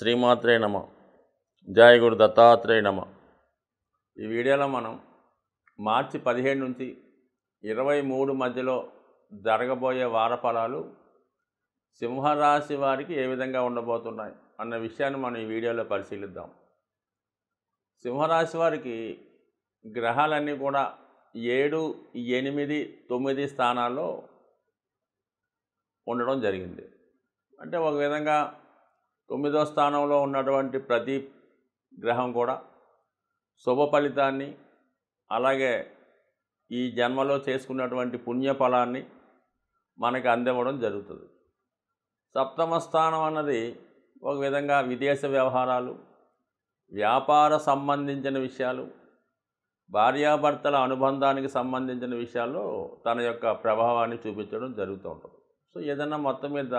శ్రీమాత్రే నమ. జయ గురు దత్తాత్రేయ నమ. ఈ వీడియోలో మనం మార్చి 17 నుంచి 23 మధ్యలో జరగబోయే వార ఫలాలు సింహరాశి వారికి ఏ విధంగా ఉండబోతున్నాయి అన్న విషయాన్ని మనం ఈ వీడియోలో పరిశీలిద్దాం. సింహరాశి వారికి గ్రహాలన్నీ కూడా 7, 8, 9 స్థానాల్లో ఉండడం జరిగింది. అంటే ఒక విధంగా 9వ స్థానంలో ఉన్నటువంటి ప్రతి గ్రహం కూడా శుభ ఫలితాన్ని, అలాగే ఈ జన్మలో చేసుకున్నటువంటి పుణ్యఫలాన్ని మనకి అందివ్వడం జరుగుతుంది. సప్తమ స్థానం అన్నది ఒక విధంగా విదేశ వ్యవహారాలు, వ్యాపార సంబంధించిన విషయాలు, భార్యాభర్తల అనుబంధానికి సంబంధించిన విషయాల్లో తన యొక్క ప్రభావాన్ని చూపించడం జరుగుతూ ఉంటుంది. సో ఏదన్నా మొత్తం మీద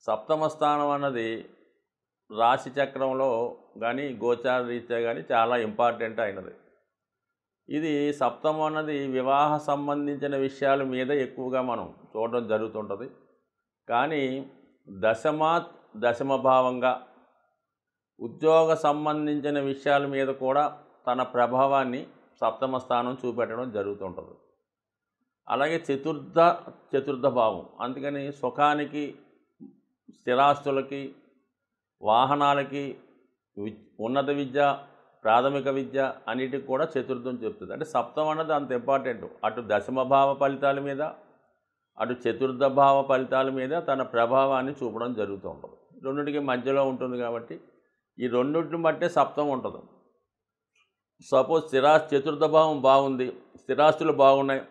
సప్తమ స్థానం అన్నది రాశి చక్రంలో కానీ గోచార రీత్యా కానీ చాలా ఇంపార్టెంట్ అయినది. ఇది సప్తమం అన్నది వివాహ సంబంధించిన విషయాల మీద ఎక్కువగా మనం చూడడం జరుగుతుంటుంది. కానీ దశమ భావంగా ఉద్యోగ సంబంధించిన విషయాల మీద కూడా తన ప్రభావాన్ని సప్తమ స్థానం చూపెట్టడం జరుగుతుంటుంది. అలాగే చతుర్థ భావం, అందుకని సుఖానికి, స్థిరాస్తులకి, వాహనాలకి, ఉన్నత విద్య, ప్రాథమిక విద్య అన్నిటికి కూడా చతుర్థం చెప్తుంది. అంటే సప్తం అన్నది అంత ఇంపార్టెంట్. అటు దశమ భావ ఫలితాల మీద, అటు చతుర్థ భావ ఫలితాల మీద తన ప్రభావాన్ని చూపడం జరుగుతూ ఉంటుంది. రెండింటికి మధ్యలో ఉంటుంది కాబట్టి ఈ రెండింటిని బట్టే సప్తం ఉంటుంది. సపోజ్ చతుర్థ భావం బాగుంది, స్థిరాస్తులు బాగున్నాయి,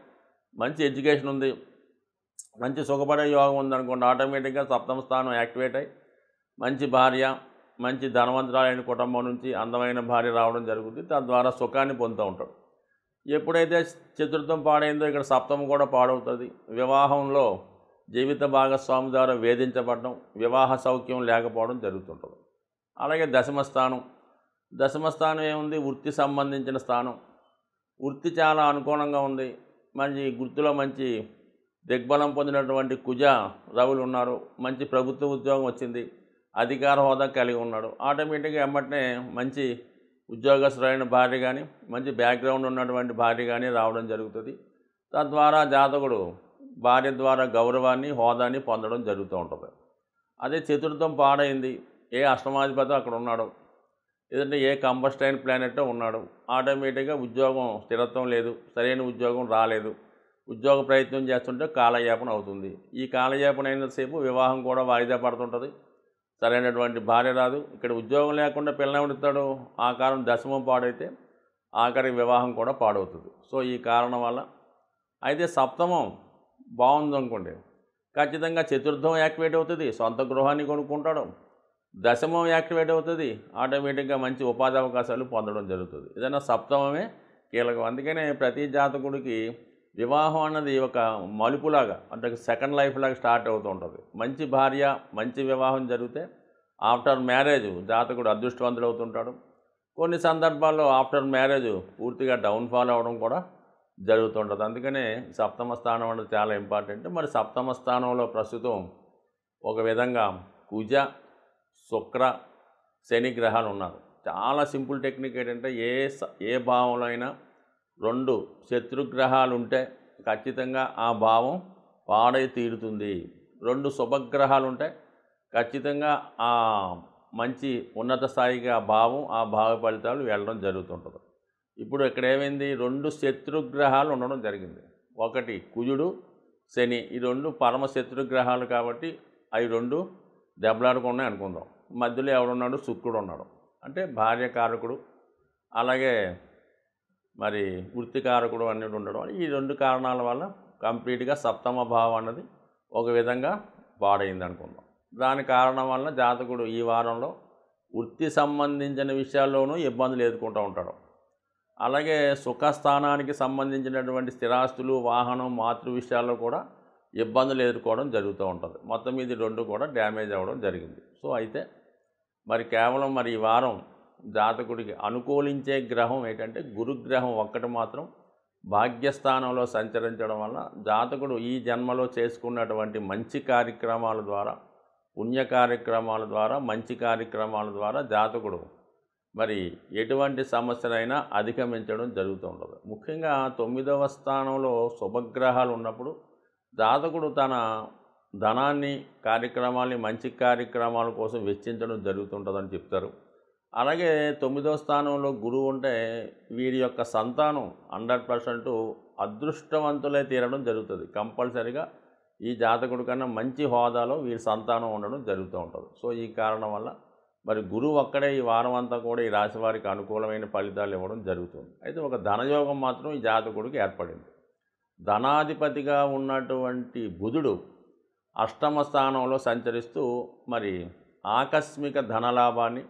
మంచి ఎడ్యుకేషన్ ఉంది, మంచి సుఖపడే యోగం ఉందనుకోండి, ఆటోమేటిక్గా సప్తమ స్థానం యాక్టివేట్ అయ్యి మంచి భార్య, మంచి ధనవంతురాలైన కుటుంబం నుంచి అందమైన భార్య రావడం జరుగుతుంది. తద్వారా సుఖాన్ని పొందుతూ ఉంటాడు. ఎప్పుడైతే చతుర్థం పాడైందో ఇక్కడ సప్తమం కూడా పాడవుతుంది. వివాహంలో జీవిత భాగస్వామి ద్వారా వేధించబడడం, వివాహ సౌఖ్యం లేకపోవడం జరుగుతుంటుంది. అలాగే దశమ స్థానం ఏముంది? వృత్తి సంబంధించిన స్థానం. వృత్తి చాలా అనుకూలంగా ఉంది. మంచి వృత్తిలో మంచి దిగ్బలం పొందినటువంటి కుజ రవులు ఉన్నారు. మంచి ప్రభుత్వ ఉద్యోగం వచ్చింది, అధికార హోదా కలిగి ఉన్నాడు. ఆటోమేటిక్గా ఎమ్మటనే మంచి ఉద్యోగస్తులైన భార్య కానీ, మంచి బ్యాక్గ్రౌండ్ ఉన్నటువంటి భార్య కానీ రావడం జరుగుతుంది. తద్వారా జాతకుడు భార్య ద్వారా గౌరవాన్ని, హోదాని పొందడం జరుగుతూ ఉంటుంది. అదే చతుర్థం పాడైంది, ఏ అష్టమాధిపతి అక్కడ ఉన్నాడు, లేదంటే ఏ కంబస్టైన్ ప్లానెట్ ఉన్నాడు, ఆటోమేటిక్గా ఉద్యోగం స్థిరత్వం లేదు, సరైన ఉద్యోగం రాలేదు, ఉద్యోగ ప్రయత్నం చేస్తుంటే కాలయాపన అవుతుంది. ఈ కాలయాపన అయినంతసేపు వివాహం కూడా వాయిదా పడుతుంటుంది, సరైనటువంటి భార్య రాదు. ఇక్కడ ఉద్యోగం లేకుండా పిల్లలు ఉడతాడు. ఆ కారణం దశమం పాడైతే ఆఖరి వివాహం కూడా పాడవుతుంది. సో ఈ కారణం వల్ల అయితే సప్తమం బాగుందనుకోండి, ఖచ్చితంగా చతుర్థం యాక్టివేట్ అవుతుంది, సొంత గృహాన్ని కొనుక్కుంటాడు. దశమం యాక్టివేట్ అవుతుంది, ఆటోమేటిక్గా మంచి ఉపాధి అవకాశాలు పొందడం జరుగుతుంది. ఏదైనా సప్తమమే కీలకం. అందుకనే ప్రతి జాతకుడికి వివాహం అన్నది ఒక మలుపులాగా, అంటే సెకండ్ లైఫ్ లాగా స్టార్ట్ అవుతూ ఉంటుంది. మంచి భార్య, మంచి వివాహం జరిగితే ఆఫ్టర్ మ్యారేజ్ జాతకుడు అదృష్టవంతుడు అవుతుంటాడు. కొన్ని సందర్భాల్లో ఆఫ్టర్ మ్యారేజ్ పూర్తిగా డౌన్ఫాల్ అవ్వడం కూడా జరుగుతుంటుంది. అందుకనే సప్తమ స్థానం అనేది చాలా ఇంపార్టెంట్. మరి సప్తమ స్థానంలో ప్రస్తుతం ఒక విధంగా కుజ, శుక్ర, శని గ్రహాలు ఉన్నారు. చాలా సింపుల్ టెక్నిక్ ఏంటంటే ఏ భావంలో అయినా 2 శత్రుగ్రహాలు ఉంటే ఖచ్చితంగా ఆ భావం పాడై తీరుతుంది. 2 శుభగ్రహాలు ఉంటే ఖచ్చితంగా ఆ మంచి ఉన్నత స్థాయికి ఆ భావ ఫలితాలు వెళ్ళడం జరుగుతుంటుంది. ఇప్పుడు ఇక్కడ ఏమైంది? 2 శత్రుగ్రహాలు ఉండడం జరిగింది. ఒకటి కుజుడు, శని. ఈ 2 పరమ శత్రుగ్రహాలు కాబట్టి అవి 2 దెబ్బలాడుకున్నాయి అనుకుందాం. మధ్యలో ఎవడున్నాడు? శుక్రుడు ఉన్నాడు. అంటే భార్యకారకుడు, అలాగే మరి వృత్తికారకుడు అన్నిటి ఉండడం. ఈ 2 కారణాల వల్ల కంప్లీట్గా సప్తమ భావం అన్నది ఒక విధంగా పాడైంది అనుకుందాం. దాని కారణం వల్ల జాతకుడు ఈ వారంలో వృత్తి సంబంధించిన విషయాల్లోనూ ఇబ్బందులు ఎదుర్కొంటూ ఉంటాడు. అలాగే సుఖస్థానానికి సంబంధించినటువంటి స్థిరాస్తులు, వాహనం, మాతృ విషయాల్లో కూడా ఇబ్బందులు ఎదుర్కోవడం జరుగుతూ ఉంటుంది. మొత్తం ఇది 2 కూడా డ్యామేజ్ అవ్వడం జరిగింది. సో అయితే మరి కేవలం మరి ఈ వారం జాతకుడికి అనుకూలించే గ్రహం ఏంటంటే గురుగ్రహం ఒక్కటి మాత్రం భాగ్యస్థానంలో సంచరించడం వల్ల జాతకుడు ఈ జన్మలో చేసుకున్నటువంటి మంచి కార్యక్రమాల ద్వారా పుణ్య కార్యక్రమాల ద్వారా, మంచి కార్యక్రమాల ద్వారా జాతకుడు మరి ఎటువంటి సమస్యలైనా అధిగమించడం జరుగుతూ ఉంటుంది. ముఖ్యంగా 9వ స్థానంలో శుభగ్రహాలు ఉన్నప్పుడు జాతకుడు తన ధనాన్ని, కార్యక్రమాల్ని మంచి కార్యక్రమాల కోసం వెచ్చించడం జరుగుతుంటుందని చెప్తారు. అలాగే 9వ స్థానంలో గురువు ఉంటే వీరి యొక్క సంతానం 100% అదృష్టవంతులై తీరడం జరుగుతుంది. కంపల్సరిగా ఈ జాతకుడి కన్నా మంచి హోదాలో వీరి సంతానం ఉండడం జరుగుతూ ఉంటుంది. సో ఈ కారణం వల్ల మరి గురువు ఒక్కడే ఈ వారం అంతా కూడా ఈ రాశి వారికి అనుకూలమైన ఫలితాలు ఇవ్వడం జరుగుతుంది. అయితే ఒక ధనయోగం మాత్రం ఈ జాతకుడికి ఏర్పడింది. ధనాధిపతిగా ఉన్నటువంటి బుధుడు అష్టమ స్థానంలో సంచరిస్తూ మరి ఆకస్మిక ధనలాభాన్ని,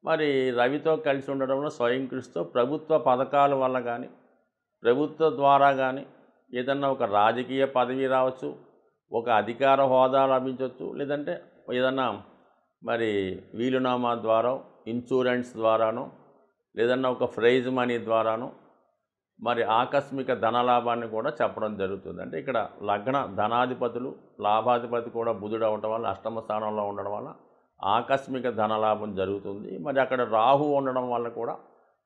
మరి రవితో కలిసి ఉండడంలో స్వయం కృషితో ప్రభుత్వ పథకాల వల్ల కానీ, ప్రభుత్వ ద్వారా కానీ ఏదన్నా ఒక రాజకీయ పదవి రావచ్చు, ఒక అధికార హోదా లభించవచ్చు, లేదంటే ఏదన్నా మరి వీలునామా ద్వారా, ఇన్సూరెన్స్ ద్వారానో, లేదన్నా ఒక ప్రైజ్ మనీ ద్వారానో మరి ఆకస్మిక ధనలాభాన్ని కూడా చెప్పడం జరుగుతుంది. అంటే ఇక్కడ లగ్న ధనాధిపతులు, లాభాధిపతి కూడా బుధుడు అవటం వల్ల అష్టమ స్థానంలో ఉండడం వల్ల ఆకస్మిక ధనలాభం జరుగుతుంది. మరి అక్కడ రాహు ఉండడం వల్ల కూడా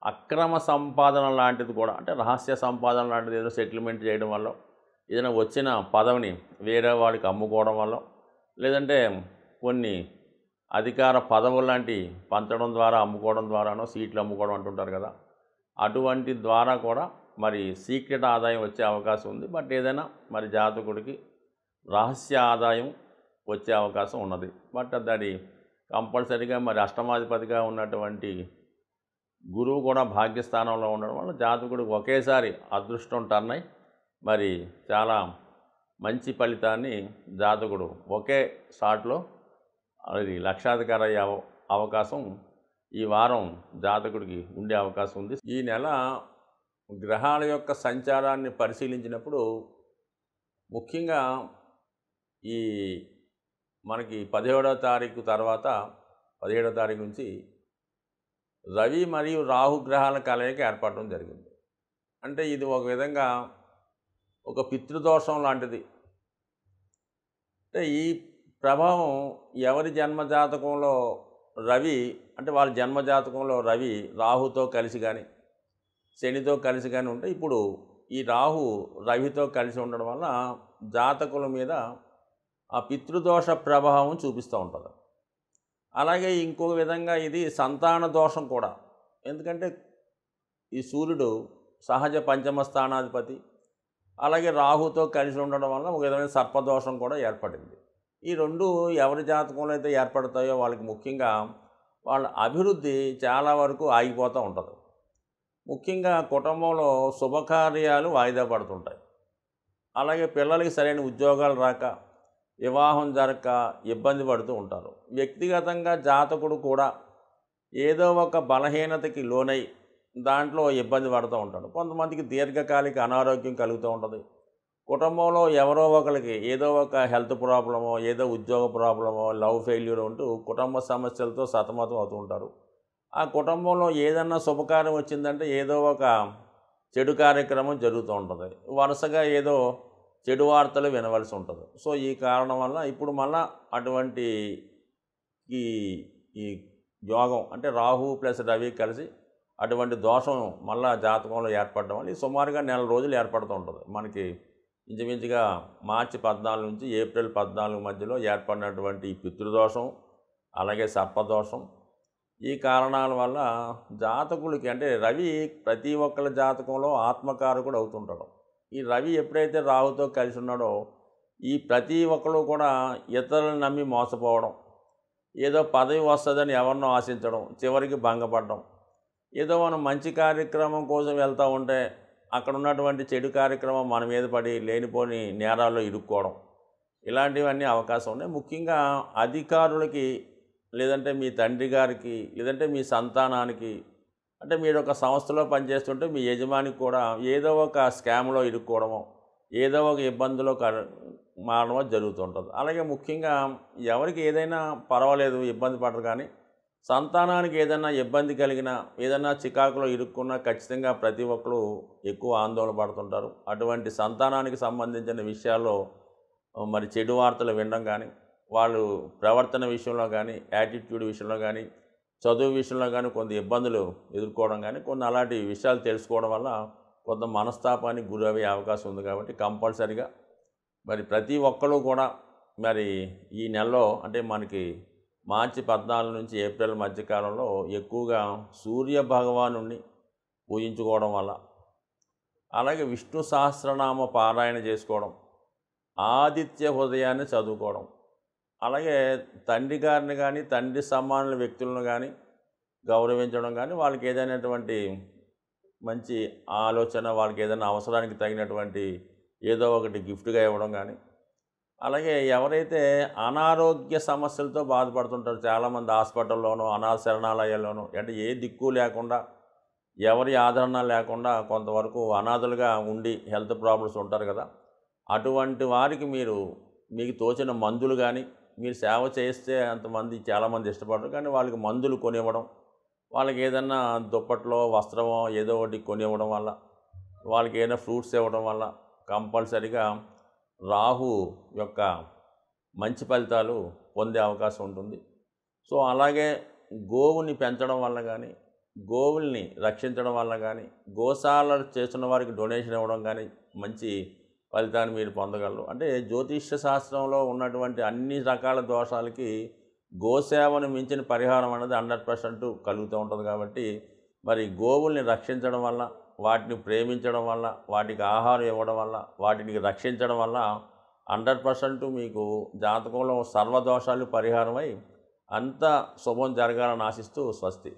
అక్రమ సంపాదన లాంటిది కూడా, అంటే రహస్య సంపాదన లాంటిది ఏదో సెటిల్మెంట్ చేయడం వల్ల, ఏదైనా వచ్చిన పదవిని వేరే వాడికి అమ్ముకోవడం వల్ల, లేదంటే కొన్ని అధికార పదవులు లాంటివి పంచడం ద్వారా, అమ్ముకోవడం ద్వారానో, సీట్లు అమ్ముకోవడం అంటుంటారు కదా, అటువంటి ద్వారా కూడా మరి సీక్రెట్ ఆదాయం వచ్చే అవకాశం ఉంది. బట్ ఏదైనా మరి జాతకుడికి రహస్య ఆదాయం వచ్చే అవకాశం ఉన్నది. బట్ దాని కంపల్సరీగా మరి అష్టమాధిపతిగా ఉన్నటువంటి గురువు కూడా భాగ్యస్థానంలో ఉండడం వల్ల జాతకుడికి ఒకేసారి అదృష్టం టర్న్ అయి మరి చాలా మంచి ఫలితాన్ని జాతకుడు ఒకే షాట్లో అది లక్షాధికారి అయ్యే అవకాశం ఈ వారం జాతకుడికి ఉండే అవకాశం ఉంది. ఈ నెల గ్రహాల యొక్క సంచారాన్ని పరిశీలించినప్పుడు ముఖ్యంగా ఈ మనకి 17వ తారీఖు తర్వాత 17వ తారీఖు నుంచి రవి మరియు రాహు గ్రహాల కలయిక ఏర్పడడం జరిగింది. అంటే ఇది ఒక విధంగా ఒక పితృదోషం లాంటిది. అంటే ఈ ప్రభావం ఎవరి జన్మజాతకంలో రవి, అంటే వాళ్ళ జన్మజాతకంలో రవి రాహుతో కలిసి కానీ, శనితో కలిసి కానీ ఉంటే, ఇప్పుడు ఈ రాహు రవితో కలిసి ఉండడం వల్ల జాతకుల మీద ఆ పితృదోష ప్రభావం చూపిస్తూ ఉంటుంది. అలాగే ఇంకొక విధంగా ఇది సంతాన దోషం కూడా. ఎందుకంటే ఈ సూర్యుడు సహజ పంచమ స్థానాధిపతి, అలాగే రాహుతో కలిసి ఉండడం వల్ల ఒక విధమైన సర్పదోషం కూడా ఏర్పడింది. ఈ రెండు ఎవరి జాతకంలో అయితే ఏర్పడతాయో వాళ్ళకి ముఖ్యంగా వాళ్ళ అభివృద్ధి చాలా వరకు ఆగిపోతూ ఉంటుంది. ముఖ్యంగా కుటుంబంలో శుభకార్యాలు వాయిదా పడుతుంటాయి. అలాగే పిల్లలకి సరైన ఉద్యోగాలు రాక, వివాహం జరగక ఇబ్బంది పడుతూ ఉంటారు. వ్యక్తిగతంగా జాతకుడు కూడా ఏదో ఒక బలహీనతకి లోనై దాంట్లో ఇబ్బంది పడుతూ ఉంటాడు. కొంతమందికి దీర్ఘకాలిక అనారోగ్యం కలుగుతూ ఉంటుంది. కుటుంబంలో ఎవరో ఒకరికి ఏదో ఒక హెల్త్ ప్రాబ్లమో, ఏదో ఉద్యోగ ప్రాబ్లమో, లవ్ ఫెయిల్యూర్ ఉంటూ కుటుంబ సమస్యలతో సతమతం అవుతూ ఉంటారు. ఆ కుటుంబంలో ఏదన్నా శుభకార్యం వచ్చిందంటే ఏదో ఒక చెడు కార్యక్రమం జరుగుతూ ఉంటుంది. వరుసగా ఏదో చెడు వార్తలు వినవలసి ఉంటుంది. సో ఈ కారణం వల్ల ఇప్పుడు మళ్ళా అటువంటి ఈ ఈ యోగం, అంటే రాహు ప్లస్ రవి కలిసి అటువంటి దోషం మళ్ళా జాతకంలో ఏర్పడడం వల్ల సుమారుగా నెల రోజులు ఏర్పడుతూ ఉంటుంది. మనకి ఇంచుమించుగా మార్చి 14 నుంచి ఏప్రిల్ 14 మధ్యలో ఏర్పడినటువంటి ఈ పితృదోషం, అలాగే సర్పదోషం, ఈ కారణాల వల్ల జాతకులకి, అంటే రవి ప్రతి ఒక్కరి జాతకంలో ఆత్మకారకుడు అవుతుంటాడు. ఈ రవి ఎప్పుడైతే రాహుతో కలిసి ఉన్నాడో ఈ ప్రతి ఒక్కరు కూడా ఇతరులను నమ్మి మోసపోవడం, ఏదో పదవి వస్తుందని ఎవరినో ఆశించడం, చివరికి భంగపడడం, ఏదో మనం మంచి కార్యక్రమం కోసం వెళ్తూ ఉంటే అక్కడ ఉన్నటువంటి చెడు కార్యక్రమం మన మీద పడి లేనిపోని నేరాల్లో ఇరుక్కోవడం, ఇలాంటివన్నీ అవకాశం ఉన్నాయి. ముఖ్యంగా అధికారులకి, లేదంటే మీ తండ్రి గారికి, లేదంటే మీ సంతానానికి, అంటే మీరు ఒక సంస్థలో పనిచేస్తుంటే మీ యజమానికి కూడా ఏదో ఒక స్కామ్లో ఇరుక్కోవడమో, ఏదో ఒక ఇబ్బందులో మారడమో జరుగుతుంటుంది. అలాగే ముఖ్యంగా ఎవరికి ఏదైనా పర్వాలేదు, ఇబ్బంది పడరు, కానీ సంతానానికి ఏదైనా ఇబ్బంది కలిగినా, ఏదైనా చికాకులో ఇరుక్కున్నా ఖచ్చితంగా ప్రతి ఒక్కరు ఎక్కువ ఆందోళన పడుతుంటారు. అటువంటి సంతానానికి సంబంధించిన విషయాల్లో మరి చెడు వార్తలు వినడం కానీ, వాళ్ళు ప్రవర్తన విషయంలో కానీ, యాటిట్యూడ్ విషయంలో కానీ, చదువు విషయంలో కానీ కొంత ఇబ్బందులు ఎదుర్కోవడం కానీ, కొన్ని అలాంటి విషయాలు తెలుసుకోవడం వల్ల కొంత మనస్తాపానికి గురయ్యే అవకాశం ఉంది. కాబట్టి కంపల్సరిగా మరి ప్రతి ఒక్కరు కూడా మరి ఈ నెలలో అంటే మనకి మార్చి 14 నుంచి ఏప్రిల్ మధ్యకాలంలో ఎక్కువగా సూర్య భగవానుణ్ణి పూజించుకోవడం వల్ల, అలాగే విష్ణు సహస్రనామ పారాయణ చేసుకోవడం, ఆదిత్య హృదయాన్ని చదువుకోవడం, అలాగే తండ్రి గారిని కానీ, తండ్రి సమానుల వ్యక్తులను కానీ గౌరవించడం కానీ, వాళ్ళకి ఏదైనటువంటి మంచి ఆలోచన, వాళ్ళకి ఏదైనా అవసరానికి తగినటువంటి ఏదో ఒకటి గిఫ్ట్గా ఇవ్వడం కానీ, అలాగే ఎవరైతే అనారోగ్య సమస్యలతో బాధపడుతుంటారో చాలామంది హాస్పిటల్లోనూ, అనాథ శరణాలయాల్లోనూ, అంటే ఏ దిక్కు లేకుండా, ఎవరి ఆదరణ లేకుండా కొంతవరకు అనాథలుగా ఉండి హెల్త్ ప్రాబ్లమ్స్ ఉంటారు కదా, అటువంటి వారికి మీకు తోచిన మందులు కానీ, మీరు సేవ చేస్తే అంతమంది చాలామంది ఇష్టపడరు కానీ వాళ్ళకి మందులు కొనివ్వడం, వాళ్ళకి ఏదన్నా దుప్పట్లో వస్త్రమో ఏదో ఒకటి కొనివ్వడం వల్ల, వాళ్ళకి ఏదైనా ఫ్రూట్స్ ఇవ్వడం వల్ల కంపల్సరిగా రాహు యొక్క మంచి ఫలితాలు పొందే అవకాశం ఉంటుంది. సో అలాగే గోవుని పెంచడం వల్ల కానీ, గోవుల్ని రక్షించడం వల్ల కానీ, గోశాల చేస్తున్న వారికి డొనేషన్ ఇవ్వడం కానీ మంచి ఫలితాన్ని మీరు పొందగలరు. అంటే జ్యోతిష్య శాస్త్రంలో ఉన్నటువంటి అన్ని రకాల దోషాలకి గోసేవను మించిన పరిహారం అనేది 100% కలుగుతూ ఉంటుంది. కాబట్టి మరి గోవుల్ని రక్షించడం వల్ల, వాటిని ప్రేమించడం వల్ల, వాటికి ఆహారం ఇవ్వడం వల్ల, వాటిని రక్షించడం వల్ల 100% మీకు జాతకంలో సర్వదోషాలు పరిహారమై అంతా శుభం జరగాలని ఆశిస్తూ స్వస్తి.